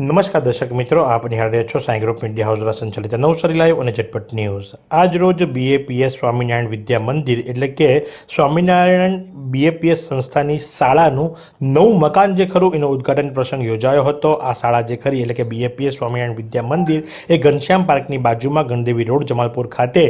નમસ્કાર દર્શક મિત્રો, આપ નિહાળી રહ્યા છો સાઈ ગ્રુપ મીડિયા હાઉસ દ્વારા સંચાલિત નવસારી લાઈવ અને ઝટપટ ન્યૂઝ। આજ રોજ બીએપીએસ સ્વામિનારાયણ વિદ્યા મંદિર એટલે કે સ્વામિનારાયણ બીએપીએસ સંસ્થાની શાળાનું નવું મકાન જે ખરું એનો ઉદ્ઘાટન પ્રસંગ યોજાયો હતો। આ શાળા જે ખરી એટલે કે બીએપીએસ સ્વામિનારાયણ વિદ્યા મંદિર એ ઘનશ્યામ પાર્કની બાજુમાં ગણદેવી રોડ જમાલપુર ખાતે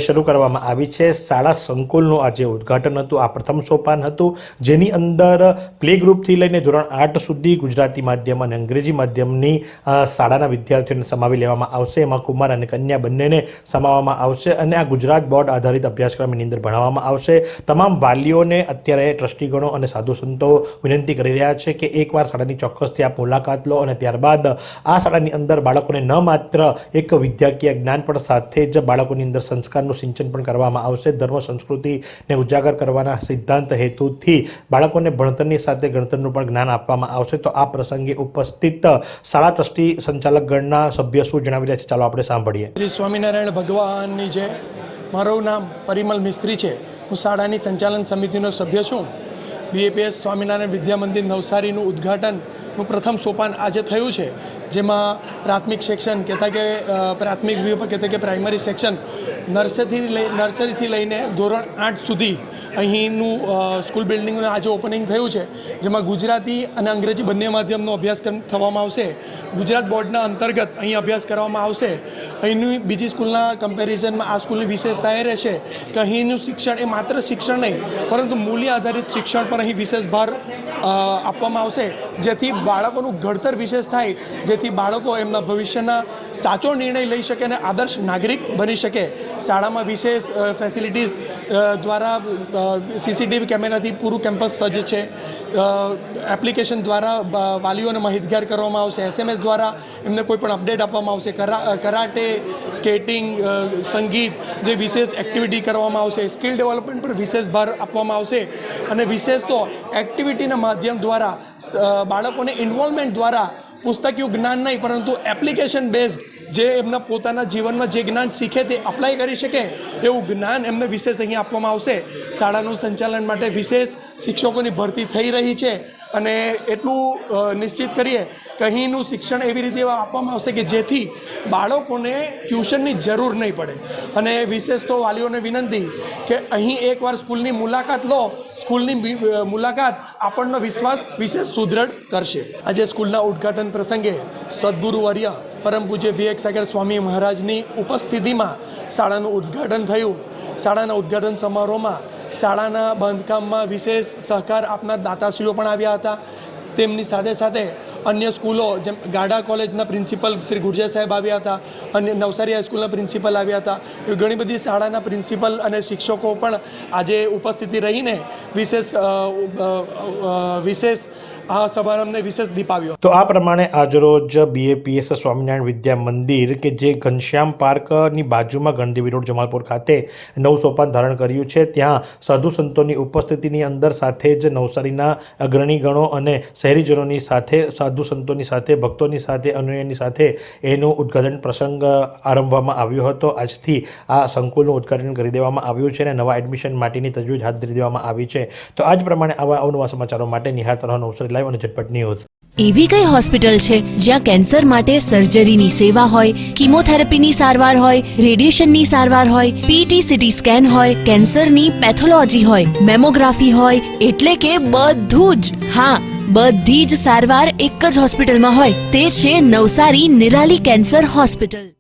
શરૂ કરવામાં આવી છે। શાળા સંકુલનું આજે ઉદ્ઘાટન હતું। આ પ્રથમ સોપાન હતું, જેની અંદર પ્લે ગ્રુપથી લઈને ધોરણ 8 સુધી ગુજરાતી માધ્યમ અને અંગ્રેજી માધ્યમની શાળાના વિદ્યાર્થીઓને સમાવી લેવામાં આવશે। એમાં કુમાર અને કન્યા બંનેને સમાવવામાં આવશે અને આ ગુજરાત બોર્ડ આધારિત અભ્યાસક્રમની અંદર ભણાવવામાં આવશે। તમામ વાલીઓને અત્યારે ટ્રસ્ટીગણો અને સાધુ સંતો વિનંતી કરી રહ્યા છે કે એકવાર શાળાની ચોક્કસથી આપ મુલાકાત લો અને ત્યારબાદ આ શાળાની અંદર બાળકોને ન માત્ર એક વિદ્યાકીય જ્ઞાન પણ સાથે જ બાળકોની અંદર સંસ્કારનું સિંચન પણ કરવામાં આવશે। ધર્મ સંસ્કૃતિને ઉજાગર કરવાના સિદ્ધાંત હેતુથી બાળકોને ભણતરની સાથે ગણતરનું પણ જ્ઞાન આપવામાં આવશે। તો આ પ્રસંગે ઉપસ્થિત શાળા ટ્રસ્ટી સંચાલક ગણના સભ્ય શું જણાવી રહ્યા છે, ચાલો આપણે સાંભળીએ। શ્રી સ્વામિનારાયણ ભગવાનની જય। મારું નામ પરિમલ મિસ્ત્રી છે। હું શાળાની સંચાલન સમિતિનો સભ્ય છું। બીએપીએસ સ્વામિનારાયણ વિદ્યા મંદિર નવસારીનું ઉદ્ઘાટનનું પ્રથમ સોપાન આજે થયું છે, જેમાં પ્રાથમિક સેક્શન કહેતા કે પ્રાથમિક વિભાગ કહેતા કે પ્રાઇમરી સેક્શન નર્સરીથી લઈને ધોરણ 8 સુધી અહીંનું સ્કૂલ બિલ્ડિંગનું આજે ઓપનિંગ થયું છે, જેમાં ગુજરાતી અને અંગ્રેજી બંને માધ્યમનો અભ્યાસક્રમ થવામાં આવશે। ગુજરાત બોર્ડના અંતર્ગત અહીં અભ્યાસ કરવામાં આવશે। અહીંની બીજી સ્કૂલના કમ્પેરિઝનમાં આ સ્કૂલની વિશેષતા એ રહેશે કે અહીંનું શિક્ષણ એ માત્ર શિક્ષણ નહીં પરંતુ મૂલ્ય આધારિત શિક્ષણ પર અહીં વિશેષ ભાર આપવામાં આવશે, જેથી બાળકોનું ઘડતર વિશેષ થાય, જેથી બાળકો એમના ભવિષ્યના સાચો નિર્ણય લઈ શકે અને આદર્શ નાગરિક બની શકે। શાળામાં વિશેષ ફેસિલિટીઝ દ્વારા સીસીટીવી કેમેરાથી પૂરું કેમ્પસ સજ્જ છે। એપ્લિકેશન દ્વારા વાલીઓને માહિતગાર કરવામાં આવશે। SMS દ્વારા એમને કોઈ પણ અપડેટ આપવામાં આવશે। કરાટે, સ્કેટિંગ, સંગીત જે વિશેષ એક્ટિવિટી કરવામાં આવશે। સ્કિલ ડેવલપમેન્ટ પર વિશેષ ભાર આપવામાં આવશે અને વિશેષ તો એક્ટિવિટીના માધ્યમ દ્વારા બાળકોને ઇન્વોલ્વમેન્ટ દ્વારા પુસ્તકીય જ્ઞાન નહીં પરંતુ એપ્લિકેશન બેઝડ જે એમના પોતાના જીવનમાં જે જ્ઞાન શીખે તે અપ્લાય કરી શકે એવું જ્ઞાન એમને વિશેષ અહીં આપવામાં આવશે। શાળાનું સંચાલન માટે વિશેષ શિક્ષકોની ભરતી થઈ રહી છે અને એટલું નિશ્ચિત કરીએ કે અહીંનું શિક્ષણ એવી રીતે આપવામાં આવશે કે જેથી બાળકોને ટ્યુશનની જરૂર નહીં પડે। અને વિશેષ તો વાલીઓને વિનંતી કે અહીં એકવાર સ્કૂલની મુલાકાત લો। સ્કૂલની મુલાકાત આપણનો વિશ્વાસ વિશેષ સુદૃઢ કરશે। આજે સ્કૂલના ઉદ્ઘાટન પ્રસંગે સદગુરુવર્ય પરમ પૂજ્ય VX સાગર સ્વામી મહારાજની ઉપસ્થિતિમાં શાળાનું ઉદ્ઘાટન થયું। શાળાના ઉદ્ઘાટન સમારોહમાં શાળાના બાંધકામમાં વિશેષ સહકાર આપનાર દાતાશ્રીઓ પણ આવ્યા હતા। તેમની સાથે સાથે અન્ય સ્કૂલો જેમ ગાડા કોલેજના પ્રિન્સિપલ શ્રી ગુર્જર સાહેબ આવ્યા હતા, અને નવસારી હાઈસ્કૂલના પ્રિન્સિપલ આવ્યા હતા। એવી ઘણી બધી શાળાના પ્રિન્સિપલ અને શિક્ષકો પણ આજે ઉપસ્થિતિ રહીને વિશેષ આ સમારંભને વિશેષ દીપ આવ્યો। તો આ પ્રમાણે આજરોજ બીએપીએસ સ્વામિનારાયણ વિદ્યા મંદિર કે જે ઘનશ્યામ પાર્કની બાજુમાં ગણદેવી રોડ જમાલપુર ખાતે નવું સોપાન ધારણ કર્યું છે, ત્યાં સાધુ સંતોની ઉપસ્થિતિની અંદર સાથે જ નવસારીના અગ્રણીગણો અને શહેરીજનોની સાથે સાધુ સંતોની સાથે ભક્તોની સાથે અનુયાયીની સાથે એનું ઉદ્ઘાટન પ્રસંગ આરંભવામાં આવ્યો હતો। આજથી આ સંકુલનું ઉદ્ઘાટન કરી દેવામાં આવ્યું છે અને નવા એડમિશન માટેની તજવીજ હાથ ધરી દેવામાં આવી છે। તો આજ પ્રમાણે આવા અવનવા સમાચારો માટે નિહાળતા રહો નવસારી લાઈવ અને ઝટપટ ન્યૂઝ। એવી કઈ હોસ્પિટલ છે જ્યાં કેન્સર માટે સર્જરીની સેવા હોય, કીમોથેરાપીની સારવાર હોય, રેડિયેશનની સારવાર હોય, PET CT સ્કેન હોય, કેન્સરની પેથોલોજી હોય, મેમોગ્રાફી હોય, એટલે કે બધું જ। હા, બધી જ સારવાર એક જ હોસ્પિટલમાં હોય, તે છે નવસારી નિરાલી કેન્સર હોસ્પિટલ।